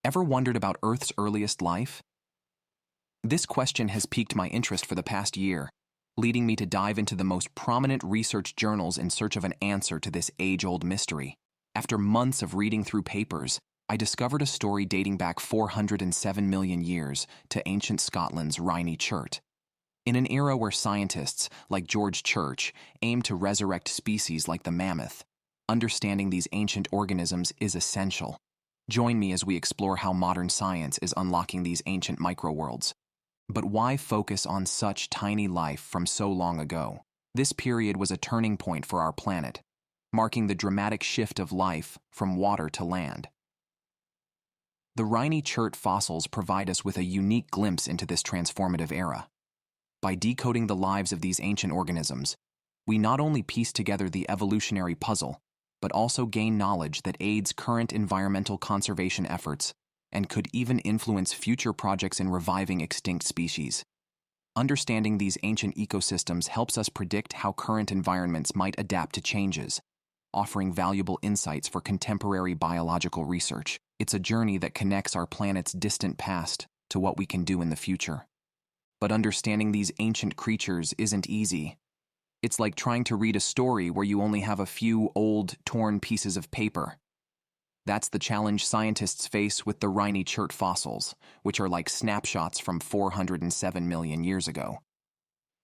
Ever wondered about Earth's earliest life? This question has piqued my interest for the past year, leading me to dive into the most prominent research journals in search of an answer to this age-old mystery. After months of reading through papers, I discovered a story dating back 407 million years to ancient Scotland's Rhynie Chert. In an era where scientists, like George Church, aimed to resurrect species like the mammoth, understanding these ancient organisms is essential. Join me as we explore how modern science is unlocking these ancient microworlds. But why focus on such tiny life from so long ago? This period was a turning point for our planet, marking the dramatic shift of life from water to land. The Rhynie Chert fossils provide us with a unique glimpse into this transformative era. By decoding the lives of these ancient organisms, we not only piece together the evolutionary puzzle, but also gain knowledge that aids current environmental conservation efforts and could even influence future projects in reviving extinct species. Understanding these ancient ecosystems helps us predict how current environments might adapt to changes, offering valuable insights for contemporary biological research. It's a journey that connects our planet's distant past to what we can do in the future. But understanding these ancient creatures isn't easy. It's like trying to read a story where you only have a few old, torn pieces of paper. That's the challenge scientists face with the Rhynie Chert fossils, which are like snapshots from 407 million years ago.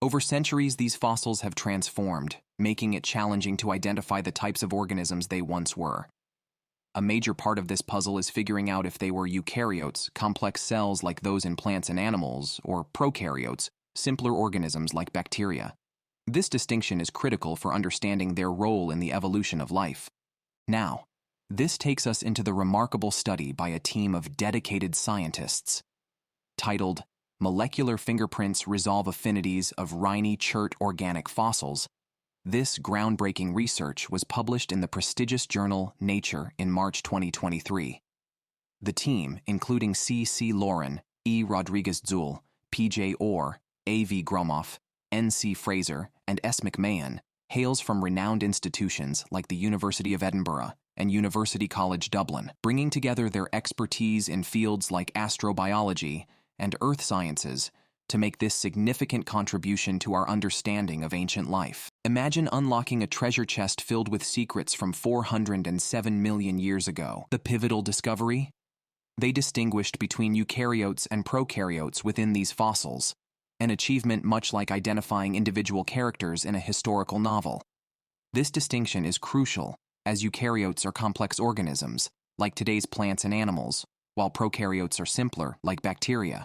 Over centuries, these fossils have transformed, making it challenging to identify the types of organisms they once were. A major part of this puzzle is figuring out if they were eukaryotes, complex cells like those in plants and animals, or prokaryotes, simpler organisms like bacteria. This distinction is critical for understanding their role in the evolution of life. Now, this takes us into the remarkable study by a team of dedicated scientists. Titled, "Molecular Fingerprints Resolve Affinities of Rhynie Chert Organic Fossils," this groundbreaking research was published in the prestigious journal Nature in March 2023. The team, including C. Lauren, E. Rodriguez-Zuhl, P.J. Orr, A.V. Gromoff, N.C. Fraser, and S. McMahon, hails from renowned institutions like the University of Edinburgh and University College Dublin, bringing together their expertise in fields like astrobiology and earth sciences to make this significant contribution to our understanding of ancient life. Imagine unlocking a treasure chest filled with secrets from 407 million years ago. The pivotal discovery? They distinguished between eukaryotes and prokaryotes within these fossils, an achievement much like identifying individual characters in a historical novel. This distinction is crucial, as eukaryotes are complex organisms, like today's plants and animals, while prokaryotes are simpler, like bacteria.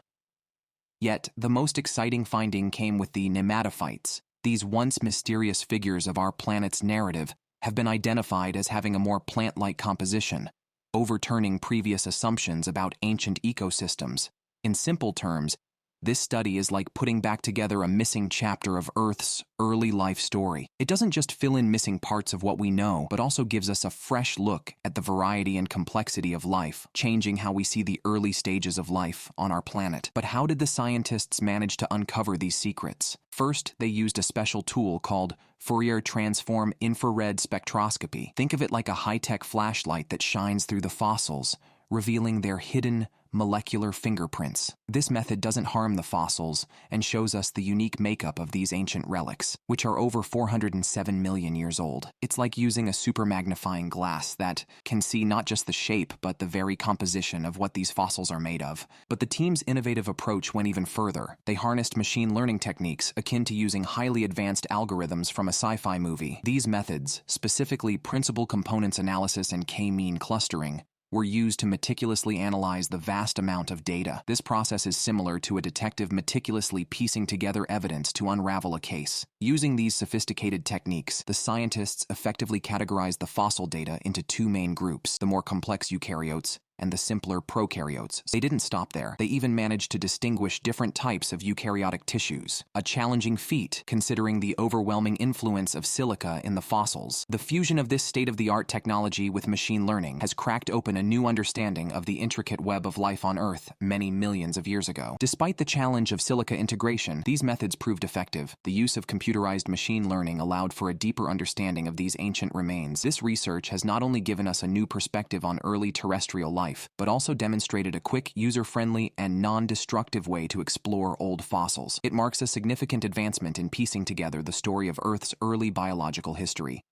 Yet, the most exciting finding came with the nematophytes. These once mysterious figures of our planet's narrative have been identified as having a more plant-like composition, overturning previous assumptions about ancient ecosystems. In simple terms, this study is like putting back together a missing chapter of Earth's early life story. It doesn't just fill in missing parts of what we know, but also gives us a fresh look at the variety and complexity of life, changing how we see the early stages of life on our planet. But how did the scientists manage to uncover these secrets? First, they used a special tool called Fourier transform infrared spectroscopy. Think of it like a high-tech flashlight that shines through the fossils, revealing their hidden molecular fingerprints. This method doesn't harm the fossils and shows us the unique makeup of these ancient relics, which are over 407 million years old. It's like using a super magnifying glass that can see not just the shape but the very composition of what these fossils are made of. But the team's innovative approach went even further. They harnessed machine learning techniques akin to using highly advanced algorithms from a sci-fi movie. These methods, specifically principal components analysis and k-mean clustering, were used to meticulously analyze the vast amount of data. This process is similar to a detective meticulously piecing together evidence to unravel a case. Using these sophisticated techniques, the scientists effectively categorized the fossil data into two main groups, the more complex eukaryotes and the simpler prokaryotes. They didn't stop there. They even managed to distinguish different types of eukaryotic tissues, a challenging feat considering the overwhelming influence of silica in the fossils. The fusion of this state-of-the-art technology with machine learning has cracked open a new understanding of the intricate web of life on Earth many millions of years ago. Despite the challenge of silica integration, these methods proved effective. The use of computerized machine learning allowed for a deeper understanding of these ancient remains. This research has not only given us a new perspective on early terrestrial life, life, but also demonstrated a quick, user-friendly, and non-destructive way to explore old fossils. It marks a significant advancement in piecing together the story of Earth's early biological history.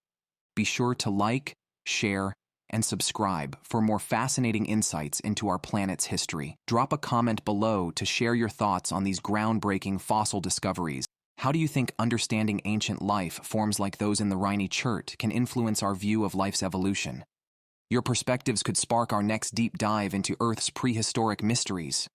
Be sure to like, share, and subscribe for more fascinating insights into our planet's history. Drop a comment below to share your thoughts on these groundbreaking fossil discoveries. How do you think understanding ancient life forms like those in the Rhynie Chert can influence our view of life's evolution? Your perspectives could spark our next deep dive into Earth's prehistoric mysteries.